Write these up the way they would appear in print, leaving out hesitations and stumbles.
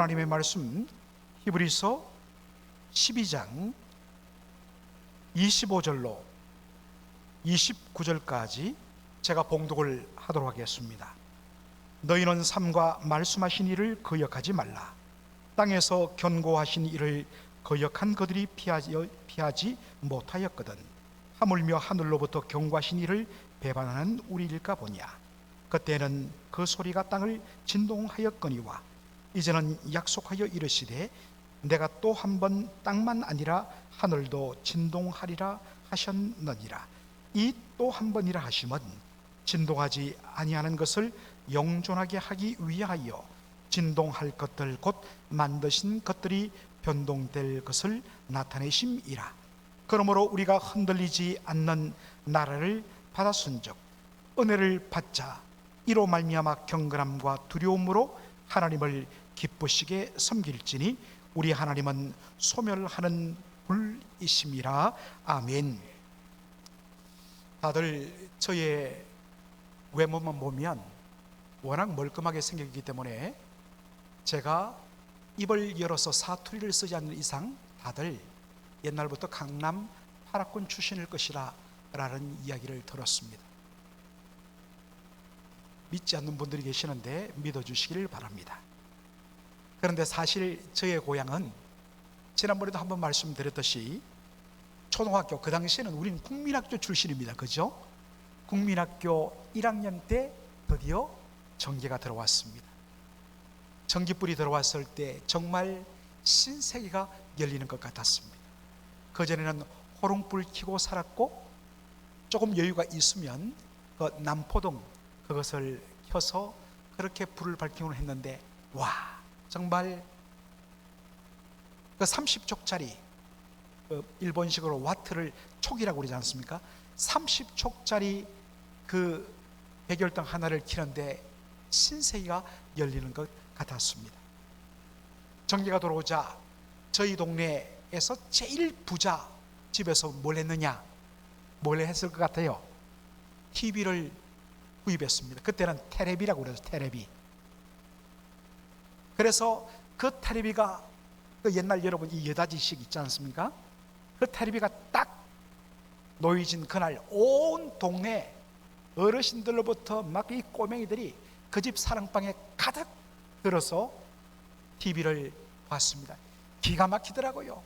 하나님의 말씀 히브리서 12장 25절로 29절까지 제가 봉독을 하도록 하겠습니다. 너희는 삼가 말씀하신 이를 거역하지 말라. 땅에서 견고하신 이를 거역한 그들이 피하지 못하였거든. 하물며 하늘로부터 경고하신 이를 배반하는 우리일까 보냐. 그때는 그 소리가 땅을 진동하였거니와 이제는 약속하여 이르시되 내가 또 한 번 땅만 아니라 하늘도 진동하리라 하셨느니라. 이 또 한 번이라 하심은 진동하지 아니하는 것을 영존하게 하기 위하여 진동할 것들 곧 만드신 것들이 변동될 것을 나타내심이라. 그러므로 우리가 흔들리지 않는 나라를 받았은즉 은혜를 받자 이로 말미암아 경건함과 두려움으로 하나님을 기쁘시게 섬길지니 우리 하나님은 소멸하는 불이심이라. 아멘. 다들 저의 외모만 보면 워낙 멀끔하게 생겼기 때문에 제가 입을 열어서 사투리를 쓰지 않는 이상 다들 옛날부터 강남 파라군 출신일 것이라 라는 이야기를 들었습니다. 믿지 않는 분들이 계시는데 믿어주시기를 바랍니다. 그런데 사실 저의 고향은 지난번에도 한번 말씀드렸듯이 초등학교, 그 당시에는 우리는 국민학교 출신입니다. 그죠? 국민학교 1학년 때 드디어 전기가 들어왔습니다. 전기불이 들어왔을 때 정말 신세계가 열리는 것 같았습니다. 그전에는 호롱불 켜고 살았고 조금 여유가 있으면 그 남포동 그것을 켜서 그렇게 불을 밝히곤 했는데 와, 정말 그 30촉짜리 그 일본식으로 와트를 촉이라고 그러지 않습니까? 30촉짜리 그 백열등 하나를 켜는데 신세계가 열리는 것 같았습니다. 전기가 들어오자 저희 동네에서 제일 부자 집에서 뭘 했느냐? 뭘 했을 것 같아요? TV를 구입했습니다. 그때는 테레비라고 그래서 테레비. 그래서 그 테레비가 그 옛날 여러분 이 여다지식 있지 않습니까? 그 테레비가 딱 놓여진 그날 온 동네 어르신들로부터 막 이 꼬맹이들이 그 집 사랑방에 가득 들어서 TV를 봤습니다. 기가 막히더라고요.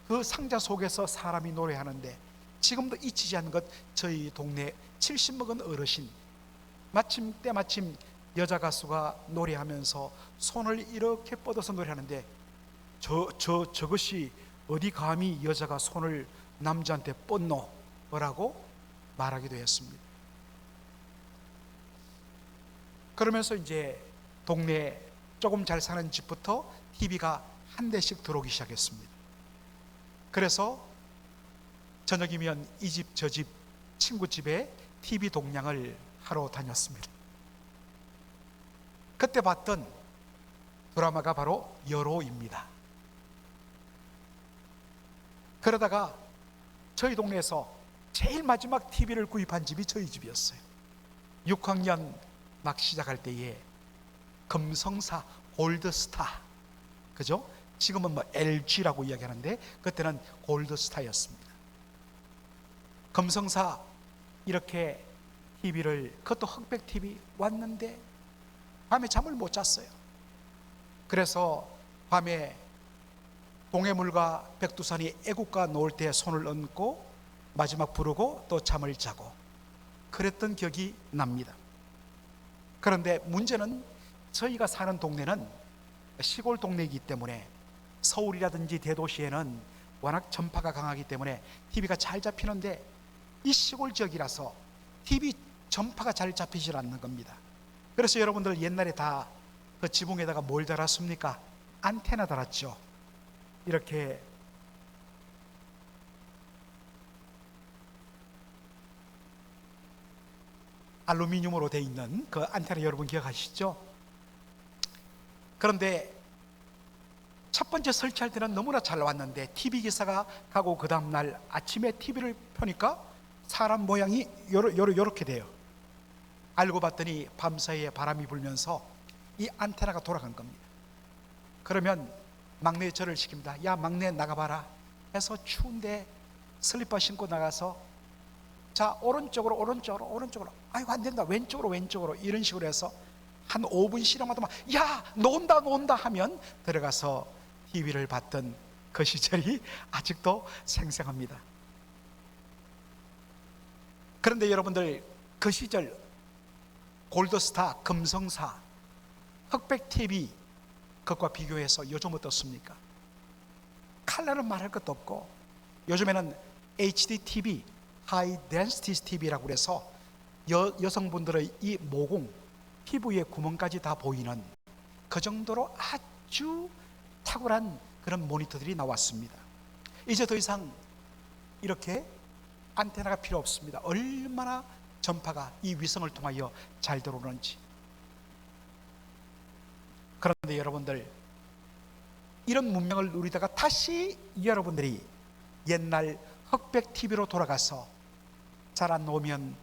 그 상자 속에서 사람이 노래하는데 지금도 잊히지 않는 것, 저희 동네 70 먹은 어르신 때마침 여자 가수가 노래하면서 손을 이렇게 뻗어서 노래하는데 저것이 어디 감히 여자가 손을 남자한테 뻗노라고 말하기도 했습니다. 그러면서 이제 동네 조금 잘 사는 집부터 TV가 한 대씩 들어오기 시작했습니다. 그래서 저녁이면 이 집 저 집 친구 집에 TV 동량을 하러 다녔습니다. 그때 봤던 드라마가 바로 여로입니다. 그러다가 저희 동네에서 제일 마지막 TV를 구입한 집이 저희 집이었어요. 6학년 막 시작할 때에 금성사 골드스타, 그죠? 지금은 뭐 LG라고 이야기하는데 그때는 골드스타였습니다. 금성사 이렇게 TV를, 그것도 흑백 TV 왔는데 밤에 잠을 못 잤어요. 그래서 밤에 동해물과 백두산이 애국가 놓을 때 손을 얹고 마지막 부르고 또 잠을 자고 그랬던 기억이 납니다. 그런데 문제는 저희가 사는 동네는 시골 동네이기 때문에 서울이라든지 대도시에는 워낙 전파가 강하기 때문에 TV가 잘 잡히는데 이 시골 지역이라서 TV 전파가 잘 잡히질 않는 겁니다. 그래서 여러분들 옛날에 다 그 지붕에다가 뭘 달았습니까? 안테나 달았죠. 이렇게 알루미늄으로 되어 있는 그 안테나 여러분 기억하시죠? 그런데 첫 번째 설치할 때는 너무나 잘 왔는데 TV 기사가 가고 그 다음날 아침에 TV를 펴니까 사람 모양이 요렇게 돼요. 알고 봤더니 밤사이에 바람이 불면서 이 안테나가 돌아간 겁니다. 그러면 막내에 절을 시킵니다. 야, 막내 나가봐라 해서 추운데 슬리퍼 신고 나가서 자, 오른쪽으로 오른쪽으로 오른쪽으로, 아이고 안 된다, 왼쪽으로 왼쪽으로, 이런 식으로 해서 한 5분 실험하다 막 야, 놓은다 놓은다 하면 들어가서 TV를 봤던 그 시절이 아직도 생생합니다. 그런데 여러분들, 그 시절 골드스타, 금성사, 흑백 TV 그것과 비교해서 요즘 어떻습니까? 칼라는 말할 것도 없고, 요즘에는 HD TV, 하이 덴시티 TV라고 그래서 여성분들의 이 모공, 피부의 구멍까지 다 보이는 그 정도로 아주 탁월한 그런 모니터들이 나왔습니다. 이제 더 이상 이렇게 안테나가 필요 없습니다. 얼마나 전파가 이 위성을 통하여 잘 들어오는지. 그런데 여러분들, 이런 문명을 누리다가 다시 여러분들이 옛날 흑백 TV로 돌아가서 잘 안 놓으면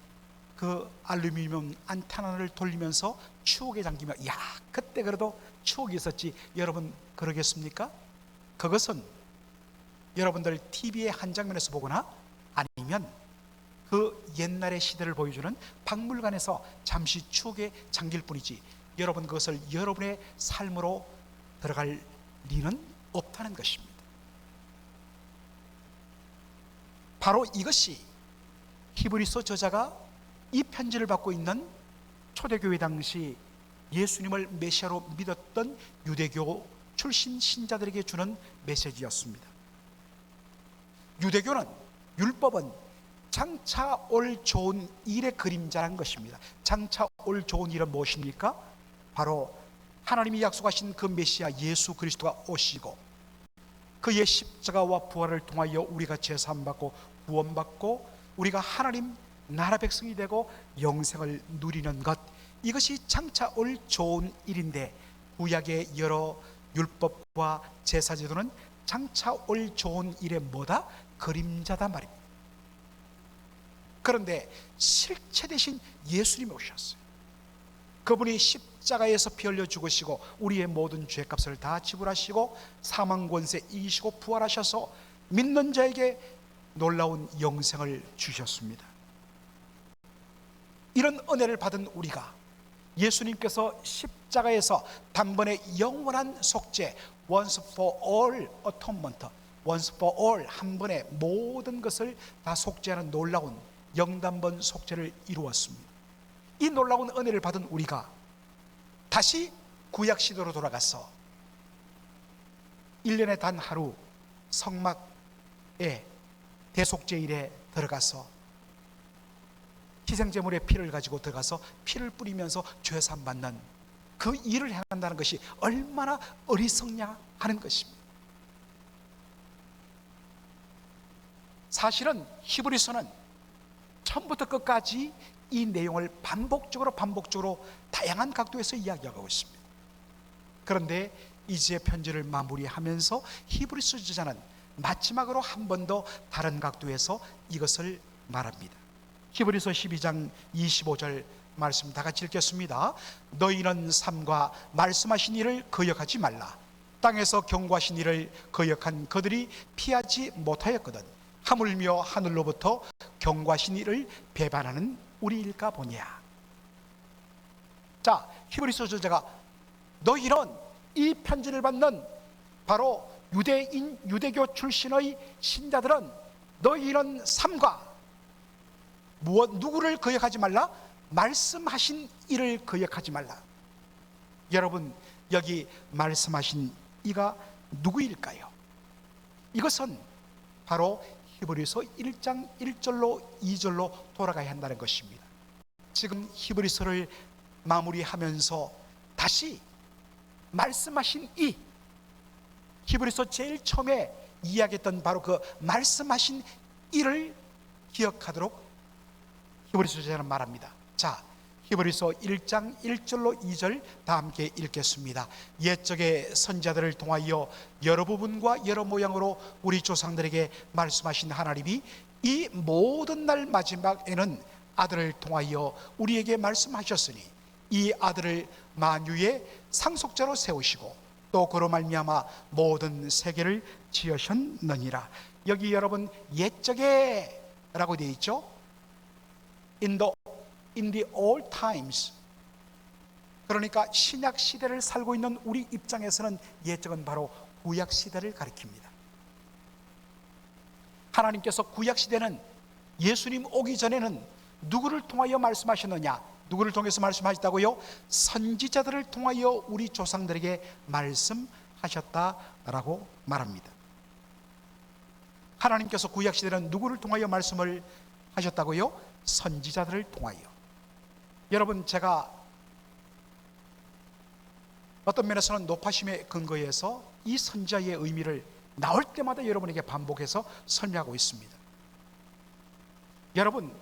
그 알루미늄 안테나를 돌리면서 추억에 잠기면, 야, 그때 그래도 추억이 있었지, 여러분 그러겠습니까? 그것은 여러분들 TV의 한 장면에서 보거나 아니면 그 옛날의 시대를 보여주는 박물관에서 잠시 추억에 잠길 뿐이지, 여러분 그것을 여러분의 삶으로 들어갈 리는 없다는 것입니다. 바로 이것이 히브리서 저자가 이 편지를 받고 있는 초대교회 당시 예수님을 메시아로 믿었던 유대교 출신 신자들에게 주는 메시지였습니다. 유대교는, 율법은 장차 올 좋은 일의 그림자란 것입니다. 장차 올 좋은 일은 무엇입니까? 바로 하나님이 약속하신 그 메시아 예수 그리스도가 오시고 그의 십자가와 부활을 통하여 우리가 제사함받고 구원받고 우리가 하나님 나라 백성이 되고 영생을 누리는 것, 이것이 장차 올 좋은 일인데, 구약의 여러 율법과 제사제도는 장차 올 좋은 일의 뭐다? 그림자다 말입니다. 그런데 실체 대신 예수님이 오셨어요. 그분이 십자가에서 피 흘려 죽으시고 우리의 모든 죄값을 다 지불하시고 사망 권세 이기시고 부활하셔서 믿는 자에게 놀라운 영생을 주셨습니다. 이런 은혜를 받은 우리가 예수님께서 십자가에서 단번에 영원한 속죄, once for all atonement, once for all, 한 번에 모든 것을 다 속죄하는 놀라운 영단번 속죄를 이루었습니다. 이 놀라운 은혜를 받은 우리가 다시 구약 시대로 돌아가서 1년에 단 하루 성막에 대속죄일에 들어가서 희생제물의 피를 가지고 들어가서 피를 뿌리면서 죄사함 받는 그 일을 행한다는 것이 얼마나 어리석냐 하는 것입니다. 사실은 히브리서는 처음부터 끝까지 이 내용을 반복적으로 다양한 각도에서 이야기하고 있습니다. 그런데 이제 편지를 마무리하면서 히브리서 저자는 마지막으로 한 번 더 다른 각도에서 이것을 말합니다. 히브리서 12장 25절 말씀 다 같이 읽겠습니다. 너희는 삼가 말씀하신 일을 거역하지 말라. 땅에서 경고하신 일을 거역한 그들이 피하지 못하였거든 하물며 하늘로부터 경고하신 일을 배반하는 우리일까 보냐. 자, 히브리서 저자가 너희는, 이 편지를 받는 바로 유대교 출신의 신자들은 너희는 삼가 누구를 거역하지 말라? 말씀하신 이를 거역하지 말라. 여러분, 여기 말씀하신 이가 누구일까요? 이것은 바로 히브리서 1장 1절로 2절로 돌아가야 한다는 것입니다. 지금 히브리서를 마무리하면서 다시 말씀하신 이, 히브리서 제일 처음에 이야기했던 바로 그 말씀하신 이를 기억하도록 히브리서 저자는 말합니다. 자, 히브리서 1장 1절로 2절 다 함께 읽겠습니다. 옛적의 선자들을 통하여 여러 부분과 여러 모양으로 우리 조상들에게 말씀하신 하나님이 이 모든 날 마지막에는 아들을 통하여 우리에게 말씀하셨으니 이 아들을 만유의 상속자로 세우시고 또 그로 말미암아 모든 세계를 지으셨느니라. 여기 여러분 옛적에 라고 되어 있죠. In the old times. 그러니까 신약 시대를 살고 있는 우리 입장에서는 옛적은 바로 구약 시대를 가리킵니다. 하나님께서 구약 시대는 예수님 오기 전에는 누구를 통하여 말씀하셨느냐? 누구를 통해서 말씀하셨다고요? 선지자들을 통하여 우리 조상들에게 말씀하셨다라고 말합니다. 하나님께서 구약 시대는 누구를 통하여 말씀을 하셨다고요? 선지자들을 통하여. 여러분, 제가 어떤 면에서는 높아심에 근거해서 이 선지자의 의미를 나올 때마다 여러분에게 반복해서 설명하고 있습니다. 여러분,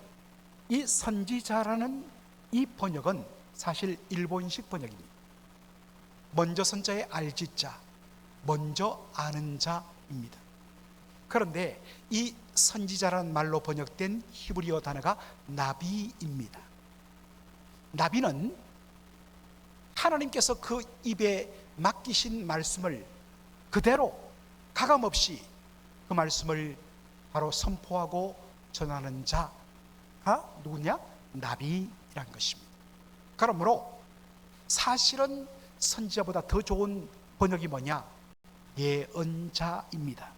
이 선지자라는 이 번역은 사실 일본식 번역입니다. 먼저 선자의 알지자, 먼저 아는 자입니다. 그런데 이 선지자라는 말로 번역된 히브리어 단어가 나비입니다. 나비는 하나님께서 그 입에 맡기신 말씀을 그대로 가감없이 그 말씀을 바로 선포하고 전하는 자가 누구냐? 나비라는 것입니다. 그러므로 사실은 선지자보다 더 좋은 번역이 뭐냐? 예언자입니다.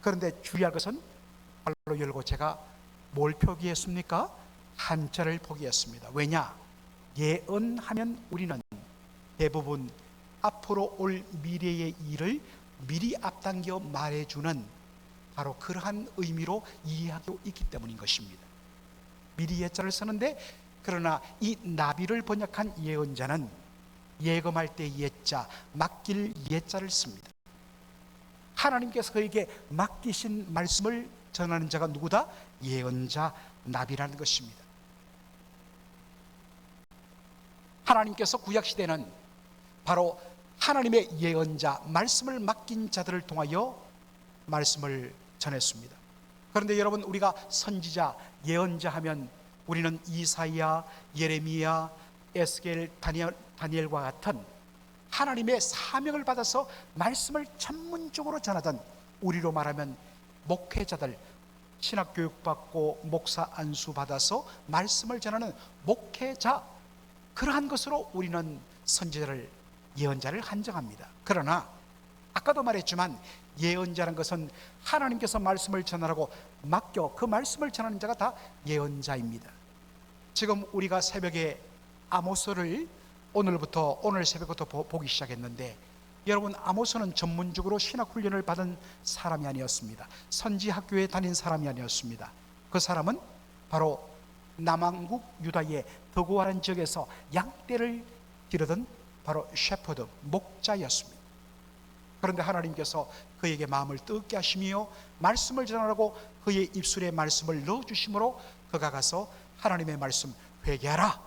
그런데 주의할 것은 발로 열고 제가 뭘 표기했습니까? 한자를 포기했습니다. 왜냐? 예언하면 우리는 대부분 앞으로 올 미래의 일을 미리 앞당겨 말해주는 바로 그러한 의미로 이해하고 있기 때문인 것입니다. 미리 예자를 쓰는데, 그러나 이 나비를 번역한 예언자는 예검할 때 예자, 맡길 예자를 씁니다. 하나님께서 그에게 맡기신 말씀을 전하는 자가 누구다? 예언자 나비라는 것입니다. 하나님께서 구약시대는 바로 하나님의 예언자, 말씀을 맡긴 자들을 통하여 말씀을 전했습니다. 그런데 여러분, 우리가 선지자, 예언자 하면 우리는 이사야, 예레미야, 에스겔, 다니엘과 같은 하나님의 사명을 받아서 말씀을 전문적으로 전하던, 우리로 말하면 목회자들, 신학교육 받고 목사 안수 받아서 말씀을 전하는 목회자, 그러한 것으로 우리는 선지자를, 예언자를 한정합니다. 그러나 아까도 말했지만 예언자라는 것은 하나님께서 말씀을 전하라고 맡겨 그 말씀을 전하는 자가 다 예언자입니다. 지금 우리가 새벽에 아모스를 오늘 새벽부터 보기 시작했는데, 여러분, 아모스는 전문적으로 신학훈련을 받은 사람이 아니었습니다. 선지학교에 다닌 사람이 아니었습니다. 그 사람은 바로 남왕국 유다의 더고하는 지역에서 양떼를 기르던 바로 셰퍼드, 목자였습니다. 그런데 하나님께서 그에게 마음을 뜨겁게 하시며 말씀을 전하라고 그의 입술에 말씀을 넣어주심으로 그가 가서 하나님의 말씀 회개하라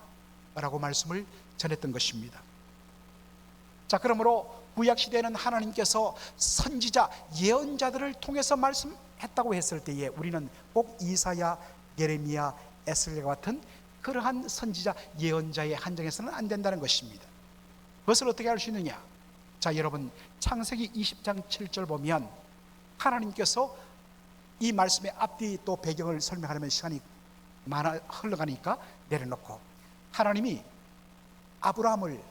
라고 말씀을 전했던 것입니다. 자, 그러므로 구약시대에는 하나님께서 선지자, 예언자들을 통해서 말씀했다고 했을 때에 우리는 꼭 이사야, 예레미야, 에스겔과 같은 그러한 선지자, 예언자의 한정해서는 안 된다는 것입니다. 그것을 어떻게 알 수 있느냐? 자, 여러분, 창세기 20장 7절 보면 하나님께서 이 말씀의 앞뒤 또 배경을 설명하려면 시간이 많아 흘러가니까 내려놓고, 하나님이 아브라함을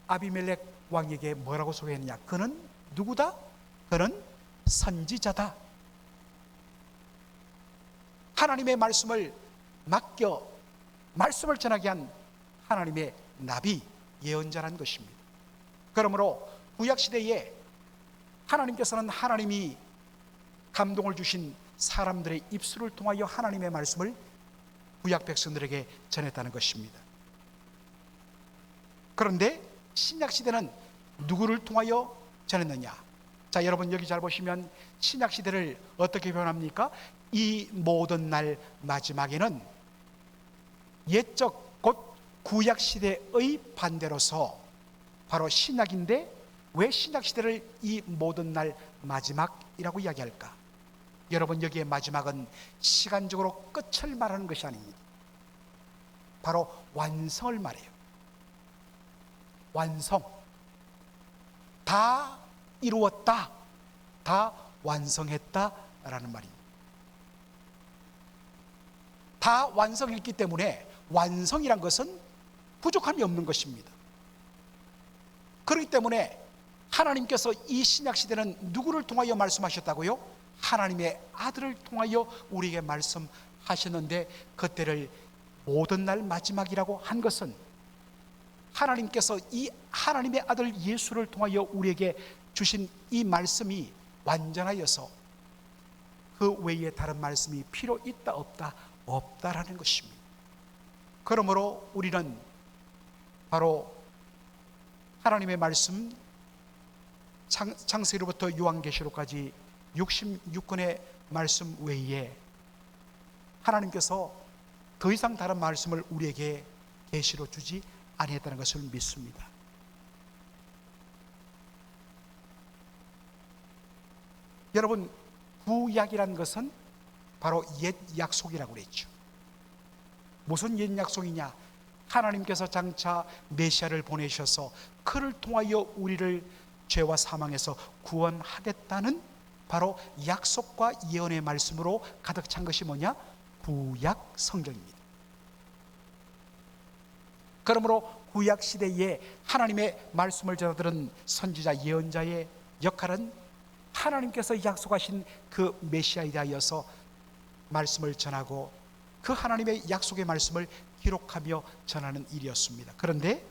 아비멜렉 왕에게 뭐라고 소개했느냐? 그는 누구다? 그는 선지자다. 하나님의 말씀을 맡겨 말씀을 전하게 한 하나님의 나비, 예언자라는 것입니다. 그러므로 구약시대에 하나님께서는 하나님이 감동을 주신 사람들의 입술을 통하여 하나님의 말씀을 구약 백성들에게 전했다는 것입니다. 그런데 신약시대는 누구를 통하여 전했느냐? 자, 여러분, 여기 잘 보시면 신약시대를 어떻게 표현합니까? 이 모든 날 마지막에는 옛적 곧 구약시대의 반대로서 바로 신약인데, 왜 신약시대를 이 모든 날 마지막이라고 이야기할까? 여러분, 여기에 마지막은 시간적으로 끝을 말하는 것이 아닙니다. 바로 완성을 말해요. 완성. 다 이루었다, 다 완성했다라는 말입니다. 다 완성했기 때문에 완성이란 것은 부족함이 없는 것입니다. 그렇기 때문에 하나님께서 이 신약시대는 누구를 통하여 말씀하셨다고요? 하나님의 아들을 통하여 우리에게 말씀하셨는데, 그때를 모든 날 마지막이라고 한 것은 하나님께서 이 하나님의 아들 예수를 통하여 우리에게 주신 이 말씀이 완전하여서 그 외에 다른 말씀이 필요 있다 없다? 없다라는 것입니다. 그러므로 우리는 바로 하나님의 말씀, 창세기로부터 요한계시록까지 66권의 말씀 외에 하나님께서 더 이상 다른 말씀을 우리에게 계시로 주지 아니했다는 것을 믿습니다. 여러분, 구약이라는 것은 바로 옛 약속이라고 그랬죠. 무슨 옛 약속이냐? 하나님께서 장차 메시아를 보내셔서 그를 통하여 우리를 죄와 사망에서 구원하겠다는 바로 약속과 예언의 말씀으로 가득 찬 것이 뭐냐? 구약 성경입니다. 그러므로 구약 시대에 하나님의 말씀을 전하던 선지자 예언자의 역할은 하나님께서 약속하신 그 메시아에 대하여서 말씀을 전하고 그 하나님의 약속의 말씀을 기록하며 전하는 일이었습니다. 그런데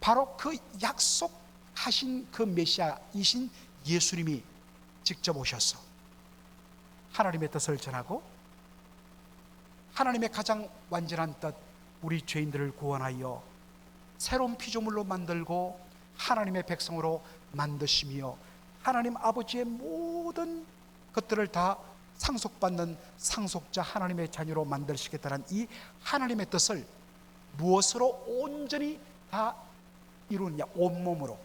바로 그 약속하신 그 메시아이신 예수님이 직접 오셔서 하나님의 뜻을 전하고 하나님의 가장 완전한 뜻, 우리 죄인들을 구원하여 새로운 피조물로 만들고 하나님의 백성으로 만드시며 하나님 아버지의 모든 것들을 다 상속받는 상속자 하나님의 자녀로 만드시겠다는 이 하나님의 뜻을 무엇으로 온전히 다 이루느냐? 온몸으로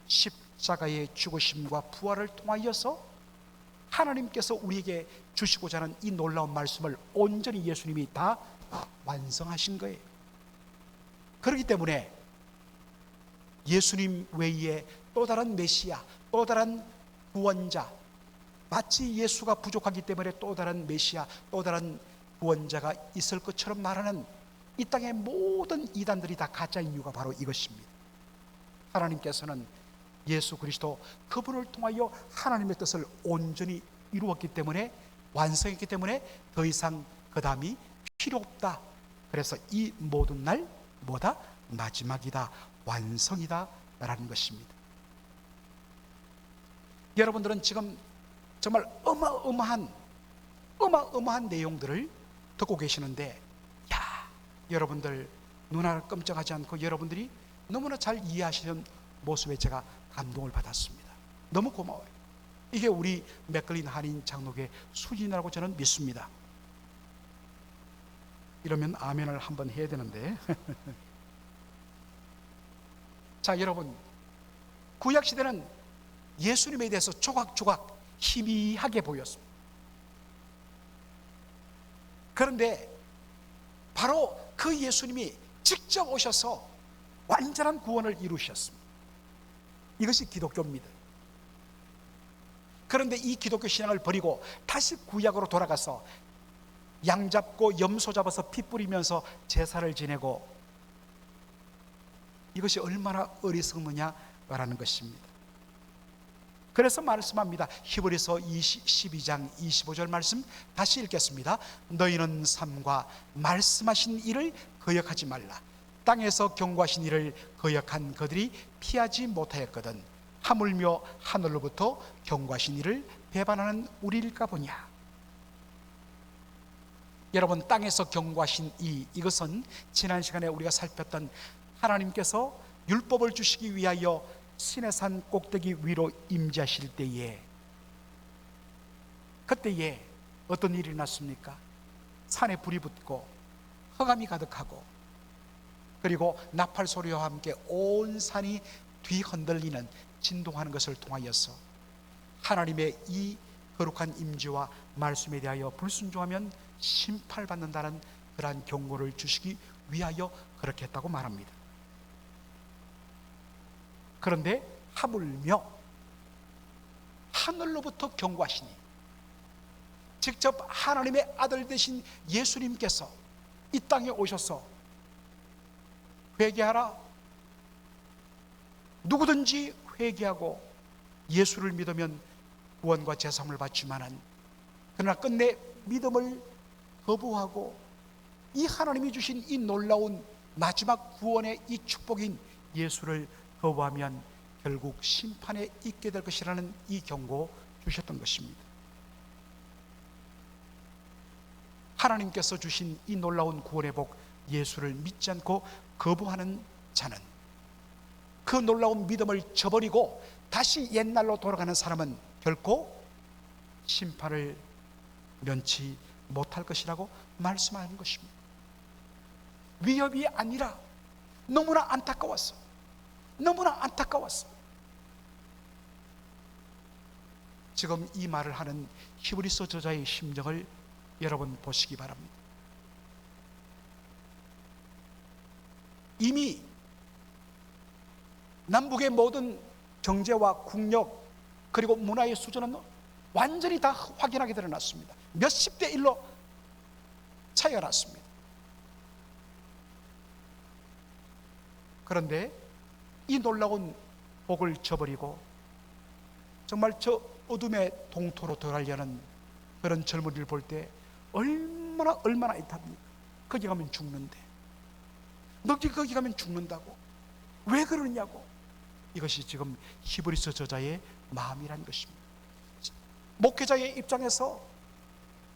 십자가의 죽으심과 부활을 통하여서 하나님께서 우리에게 주시고자 하는 이 놀라운 말씀을 온전히 예수님이 다 완성하신 거예요. 그렇기 때문에 예수님 외에 또 다른 메시아, 또 다른 구원자, 마치 예수가 부족하기 때문에 또 다른 메시아, 또 다른 구원자가 있을 것처럼 말하는 이 땅의 모든 이단들이 다 가짜인 이유가 바로 이것입니다. 하나님께서는 예수 그리스도 그분을 통하여 하나님의 뜻을 온전히 이루었기 때문에, 완성했기 때문에 더 이상 그 다음이 필요 없다. 그래서 이 모든 날 뭐다? 마지막이다, 완성이다 라는 것입니다. 여러분들은 지금 정말 어마어마한 내용들을 듣고 계시는데, 야, 여러분들 눈 하나 끔찍하지 않고 여러분들이 너무나 잘 이해하시는 모습에 제가 감동을 받았습니다. 너무 고마워요. 이게 우리 맥클린 한인 장로교의 수진이라고 저는 믿습니다. 이러면 아멘을 한번 해야 되는데 자, 여러분, 구약시대는 예수님에 대해서 조각조각 희미하게 보였습니다. 그런데 바로 그 예수님이 직접 오셔서 완전한 구원을 이루셨습니다. 이것이 기독교입니다. 그런데 이 기독교 신앙을 버리고 다시 구약으로 돌아가서 양 잡고 염소 잡아서 피 뿌리면서 제사를 지내고, 이것이 얼마나 어리석느냐라는 것입니다. 그래서 말씀합니다. 히브리서 12장 25절 말씀 다시 읽겠습니다. 너희는 삼가 말씀하신 일을 거역하지 말라. 땅에서 경고하신 일을 거역한 그들이 피하지 못하였거든 하물며 하늘로부터 경고하신 일을 배반하는 우리일까 보냐. 여러분, 땅에서 경고하신 이것은 지난 시간에 우리가 살폈던 하나님께서 율법을 주시기 위하여 시내산 꼭대기 위로 임재하실 때에, 그때에 어떤 일이 났습니까? 산에 불이 붙고 흑암이 가득하고, 그리고 나팔 소리와 함께 온 산이 뒤흔들리는, 진동하는 것을 통하여서 하나님의 이 거룩한 임재와 말씀에 대하여 불순종하면 심판받는다는 그러한 경고를 주시기 위하여 그렇게 했다고 말합니다. 그런데 하물며 하늘로부터 경고하시니 직접 하나님의 아들 되신 예수님께서 이 땅에 오셔서 회개하라, 누구든지 회개하고 예수를 믿으면 구원과 제사함을 받지만은 그러나 끝내 믿음을 거부하고 이 하나님이 주신 이 놀라운 마지막 구원의 이 축복인 예수를 거부하면 결국 심판에 있게 될 것이라는 이 경고 주셨던 것입니다. 하나님께서 주신 이 놀라운 구원의 복 예수를 믿지 않고 거부하는 자는, 그 놀라운 믿음을 저버리고 다시 옛날로 돌아가는 사람은 결코 심판을 면치 못할 것이라고 말씀하는 것입니다. 위협이 아니라 너무나 안타까웠어. 너무나 안타까웠어. 지금 이 말을 하는 히브리서 저자의 심정을 여러분 보시기 바랍니다. 이미 남북의 모든 경제와 국력 그리고 문화의 수준은 완전히 다 확연하게 드러났습니다. 몇십 대 1로 차이가 났습니다. 그런데 이 놀라운 복을 저버리고 정말 저 어둠의 동토로 들어가려는 그런 젊은이를 볼 때 얼마나 애탑니까? 거기 가면 죽는데, 너희 거기 가면 죽는다고 왜 그러냐고. 이것이 지금 히브리서 저자의 마음이라는 것입니다. 목회자의 입장에서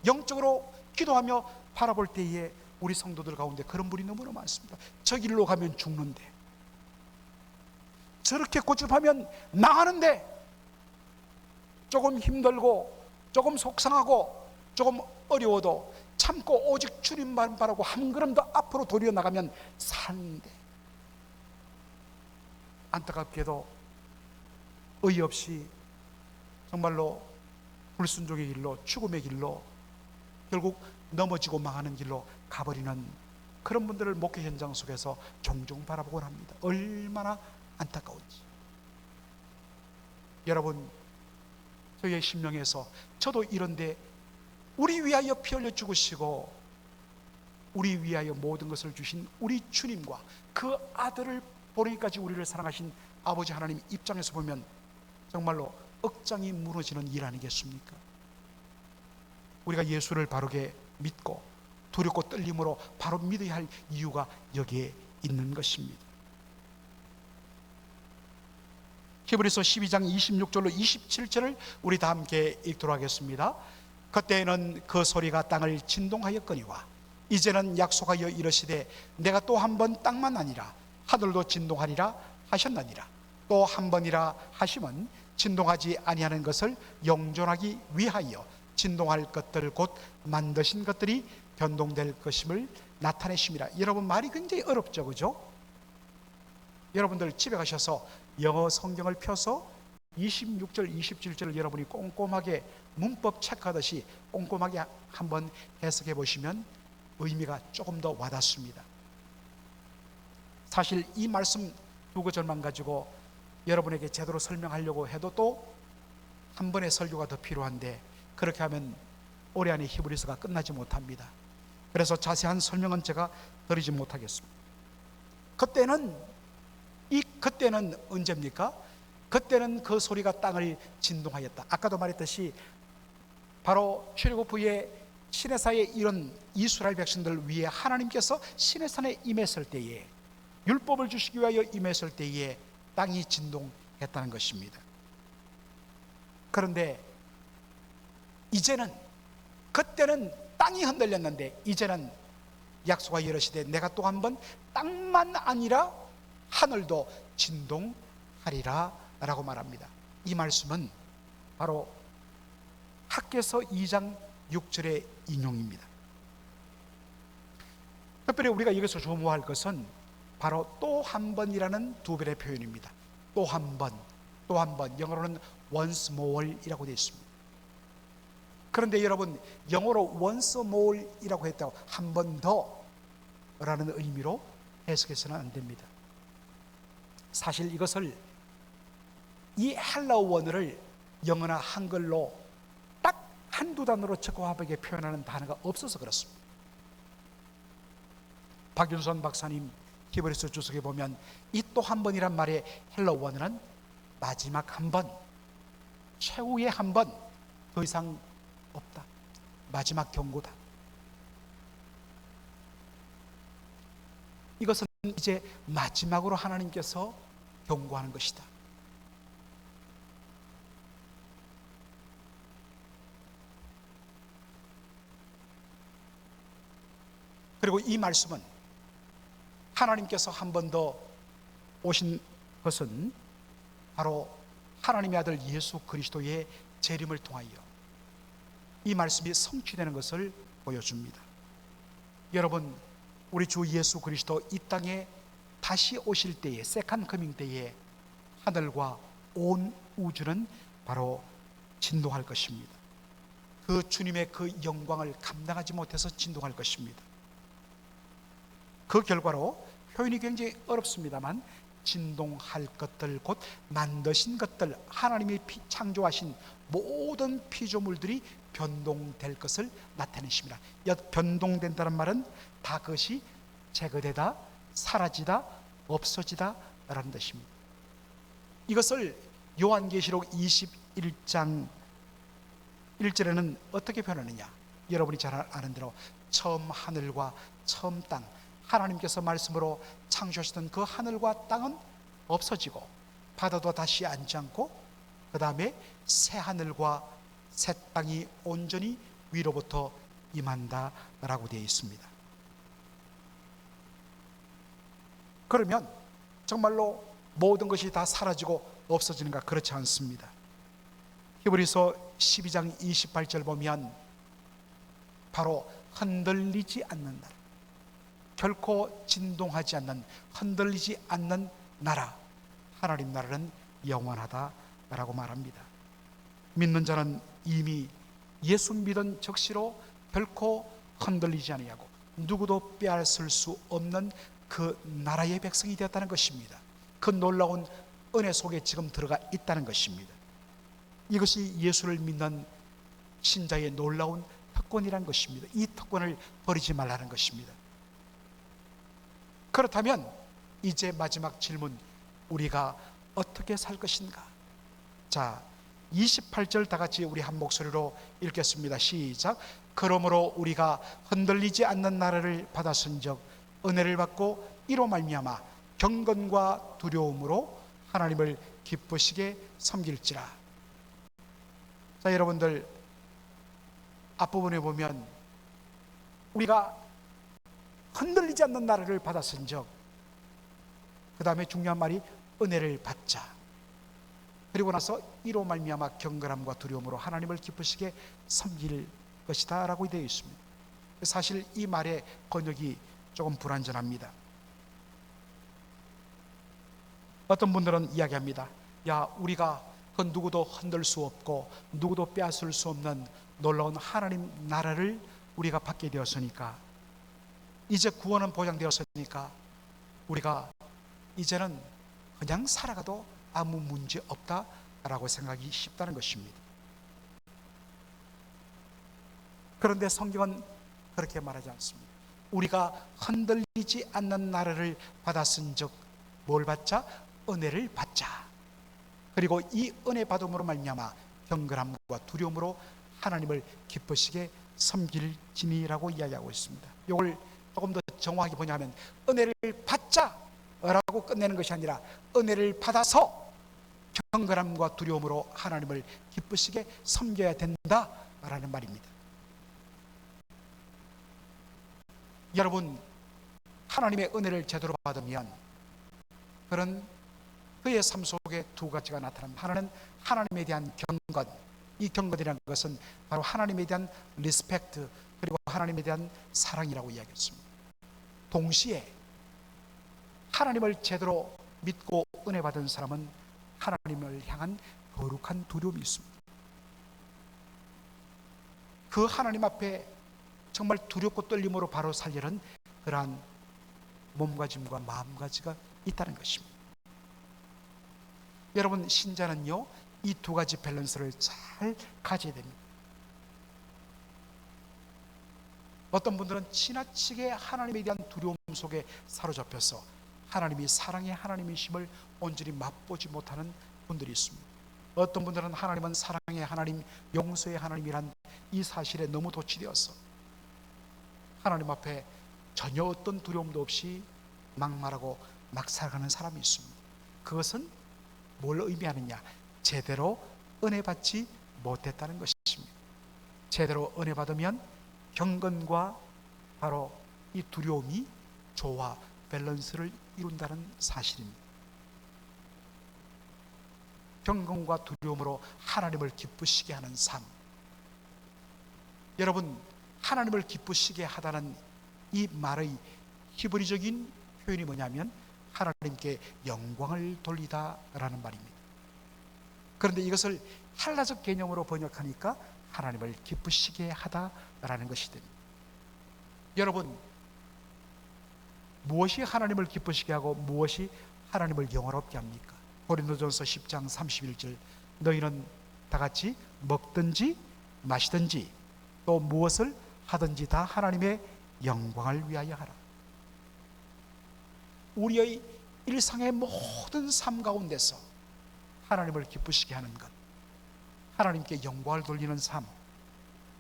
영적으로 기도하며 바라볼 때에 우리 성도들 가운데 그런 분이 너무나 많습니다. 저 길로 가면 죽는데, 저렇게 고집하면 망하는데, 조금 힘들고 조금 속상하고 조금 어려워도 참고 오직 주님만 바라고 한 걸음 더 앞으로 도리어 나가면 사는데, 안타깝게도 어이없이 정말로 불순종의 길로, 죽음의 길로, 결국 넘어지고 망하는 길로 가버리는 그런 분들을 목회 현장 속에서 종종 바라보곤 합니다. 얼마나 안타까운지. 여러분, 저의 심령에서 저도 이런데 우리 위하여 피 흘려 죽으시고 우리 위하여 모든 것을 주신 우리 주님과 그 아들을 보내기까지 우리를 사랑하신 아버지 하나님 입장에서 보면 정말로 억장이 무너지는 일 아니겠습니까? 우리가 예수를 바르게 믿고 두렵고 떨림으로 바로 믿어야 할 이유가 여기에 있는 것입니다. 히브리서 12장 26절로 27절을 우리 다 함께 읽도록 하겠습니다. 그때에는 그 소리가 땅을 진동하였거니와 이제는 약속하여 이르시되 내가 또 한 번 땅만 아니라 하늘도 진동하리라 하셨느니라. 또 한 번이라 하심은 진동하지 아니하는 것을 영존하기 위하여 진동할 것들 곧 만드신 것들이 변동될 것임을 나타내심이라. 여러분, 말이 굉장히 어렵죠, 그죠? 여러분들 집에 가셔서 영어 성경을 펴서 26절, 27절을 여러분이 꼼꼼하게 문법 체크하듯이 꼼꼼하게 한번 해석해 보시면 의미가 조금 더 와닿습니다. 사실 이 말씀 두 구절만 가지고 여러분에게 제대로 설명하려고 해도 또 한 번의 설교가 더 필요한데, 그렇게 하면 올해 안에 히브리서가 끝나지 못합니다. 그래서 자세한 설명은 제가 드리지 못하겠습니다. 그때는 언제입니까? 그때는 그 소리가 땅을 진동하였다. 아까도 말했듯이 바로 출애굽 후에 시내산에 이른 이스라엘 백성들 위에 하나님께서 시내산에 임했을 때에, 율법을 주시기 위하여 임했을 때에 땅이 진동했다는 것입니다. 그런데 이제는, 그때는 땅이 흔들렸는데 이제는 약속하여 이르시되 내가 또 한 번 땅만 아니라 하늘도 진동하리라 라고 말합니다. 이 말씀은 바로 학개서 2장 6절의 인용입니다. 특별히 우리가 여기서 조모할 것은 바로 또 한 번이라는 두 번의 표현입니다. 또 한 번, 또 한 번. 영어로는 once more 이라고 되어 있습니다. 그런데 여러분, 영어로 once more 이라고 했다고 한 번 더 라는 의미로 해석해서는 안 됩니다. 사실 이것을 이 헬라어 원어를 영어나 한글로 딱 한두 단어로 적합하게 표현하는 단어가 없어서 그렇습니다. 박윤선 박사님 히브리서 주석에 보면 이 또 한 번이란 말의 헬라어 원어는 마지막 한 번, 최후의 한 번, 더 이상 없다. 마지막 경고다. 이것은 이제 마지막으로 하나님께서 경고하는 것이다. 그리고 이 말씀은 하나님께서 한 번 더 오신 것은 바로 하나님의 아들 예수 그리스도의 재림을 통하여 이 말씀이 성취되는 것을 보여줍니다. 여러분, 우리 주 예수 그리스도 이 땅에 다시 오실 때에, 세컨 커밍 때에 하늘과 온 우주는 바로 진동할 것입니다. 그 주님의 그 영광을 감당하지 못해서 진동할 것입니다. 그 결과로 표현이 굉장히 어렵습니다만 진동할 것들, 곧 만드신 것들, 하나님이 창조하신 모든 피조물들이 변동될 것을 나타내십니다. 변동된다는 말은 다 그것이 제거되다, 사라지다, 없어지다 라는 뜻입니다. 이것을 요한계시록 21장 1절에는 어떻게 표현하느냐? 여러분이 잘 아는 대로 처음 하늘과 처음 땅, 하나님께서 말씀으로 창조하시던 그 하늘과 땅은 없어지고 바다도 다시 앉지 않고 그 다음에 새 하늘과 새 땅이 온전히 위로부터 임한다 라고 되어 있습니다. 그러면 정말로 모든 것이 다 사라지고 없어지는가? 그렇지 않습니다. 히브리서 12장 28절 보면 바로 흔들리지 않는 나라, 결코 진동하지 않는, 흔들리지 않는 나라, 하나님 나라는 영원하다라고 말합니다. 믿는 자는 이미 예수 믿은 적시로 결코 흔들리지 아니하고 누구도 빼앗을 수 없는 그 나라의 백성이 되었다는 것입니다. 그 놀라운 은혜 속에 지금 들어가 있다는 것입니다. 이것이 예수를 믿는 신자의 놀라운 특권이라는 것입니다. 이 특권을 버리지 말라는 것입니다. 그렇다면 이제 마지막 질문, 우리가 어떻게 살 것인가? 자, 28절 다 같이 우리 한 목소리로 읽겠습니다. 시작. 그러므로 우리가 흔들리지 않는 나라를 받았은즉 은혜를 받고 이로 말미암아 경건과 두려움으로 하나님을 기쁘시게 섬길지라. 자, 여러분들 앞부분에 보면 우리가 흔들리지 않는 나라를 받았은즉, 그 다음에 중요한 말이 은혜를 받자. 그리고 나서 이로 말미암아 경건함과 두려움으로 하나님을 기쁘시게 섬길 것이다 라고 되어 있습니다. 사실 이 말의 번역이 조금 불완전합니다. 어떤 분들은 이야기합니다. 야, 우리가 그 누구도 흔들 수 없고 누구도 빼앗을 수 없는 놀라운 하나님 나라를 우리가 받게 되었으니까, 이제 구원은 보장되었으니까 우리가 이제는 그냥 살아가도 아무 문제 없다라고 생각이 쉽다는 것입니다. 그런데 성경은 그렇게 말하지 않습니다. 우리가 흔들리지 않는 나라를 받았은즉 뭘 받자? 은혜를 받자. 그리고 이 은혜 받음으로 말미암아 경건함과 두려움으로 하나님을 기쁘시게 섬길지니라고 이야기하고 있습니다. 이걸 조금 더 정확하게 보냐면 은혜를 받자라고 끝내는 것이 아니라 은혜를 받아서 경건함과 두려움으로 하나님을 기쁘시게 섬겨야 된다라는 말입니다. 여러분, 하나님의 은혜를 제대로 받으면 그런 그의 삶 속에 두 가지가 나타납니다. 하나는 하나님에 대한 경건, 이 경건이라는 것은 바로 하나님에 대한 리스펙트, 그리고 하나님에 대한 사랑이라고 이야기했습니다. 동시에 하나님을 제대로 믿고 은혜 받은 사람은 하나님을 향한 거룩한 두려움이 있습니다. 그 하나님 앞에 정말 두렵고 떨림으로 바로 살려는 그러한 몸가짐과 마음가짐이 있다는 것입니다. 여러분, 신자는요, 이 두 가지 밸런스를 잘 가져야 됩니다. 어떤 분들은 지나치게 하나님에 대한 두려움 속에 사로잡혀서 하나님이 사랑의 하나님이심을 온전히 맛보지 못하는 분들이 있습니다. 어떤 분들은 하나님은 사랑의 하나님, 용서의 하나님이란 이 사실에 너무 도취되어서 하나님 앞에 전혀 어떤 두려움도 없이 막말하고 막 살아가는 사람이 있습니다. 그것은 뭘 의미하느냐? 제대로 은혜 받지 못했다는 것입니다. 제대로 은혜 받으면 경건과 바로 이 두려움이 조화, 밸런스를 이룬다는 사실입니다. 경건과 두려움으로 하나님을 기쁘시게 하는 삶. 여러분, 하나님을 기쁘시게 하다는 이 말의 히브리적인 표현이 뭐냐면 하나님께 영광을 돌리다라는 말입니다. 그런데 이것을 헬라적 개념으로 번역하니까 하나님을 기쁘시게 하다라는 것이 됩니다. 여러분, 무엇이 하나님을 기쁘시게 하고 무엇이 하나님을 영화롭게 합니까? 고린도전서 10장 31절, 너희는 다 같이 먹든지 마시든지 또 무엇을 하든지 다 하나님의 영광을 위하여 하라. 우리의 일상의 모든 삶 가운데서 하나님을 기쁘시게 하는 것, 하나님께 영광을 돌리는 삶,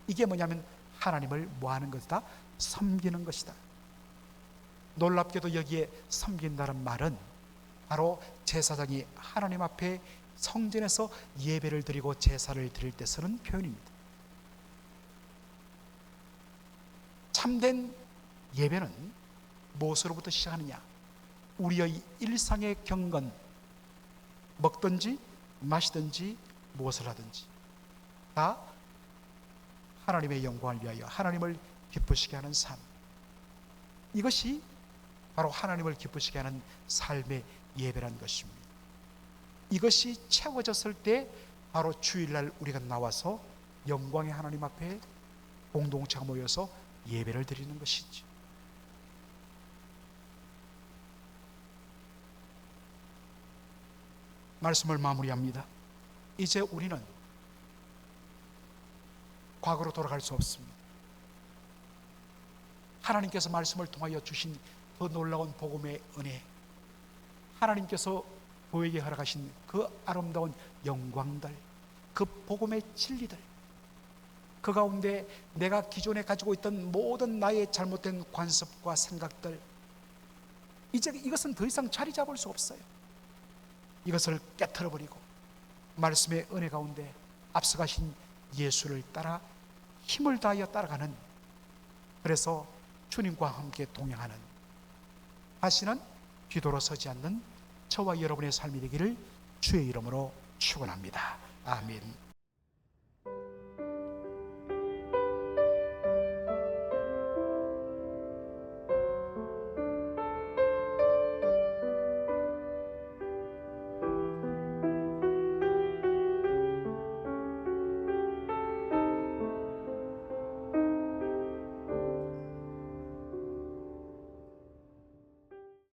이게 뭐냐면 하나님을 뭐하는 것이다? 섬기는 것이다. 놀랍게도 여기에 섬긴다는 말은 바로 제사장이 하나님 앞에 성전에서 예배를 드리고 제사를 드릴 때 쓰는 표현입니다. 참된 예배는 무엇으로부터 시작하느냐? 우리의 일상의 경건, 먹든지 마시든지 무엇을 하든지 다 하나님의 영광을 위하여 하나님을 기쁘시게 하는 삶, 이것이 바로 하나님을 기쁘시게 하는 삶의 예배란 것입니다. 이것이 채워졌을 때 바로 주일날 우리가 나와서 영광의 하나님 앞에 공동체가 모여서 예배를 드리는 것이지. 말씀을 마무리합니다. 이제 우리는 과거로 돌아갈 수 없습니다. 하나님께서 말씀을 통하여 주신 그 놀라운 복음의 은혜, 하나님께서 그에게 허락하신 그 아름다운 영광들, 그 복음의 진리들, 그 가운데 내가 기존에 가지고 있던 모든 나의 잘못된 관습과 생각들, 이제 이것은 더 이상 자리 잡을 수 없어요. 이것을 깨트려버리고 말씀의 은혜 가운데 앞서가신 예수를 따라 힘을 다하여 따라가는, 그래서 주님과 함께 동행하는, 다시는 뒤돌아 서지 않는 저와 여러분의 삶이 되기를 주의 이름으로 축원합니다. 아멘.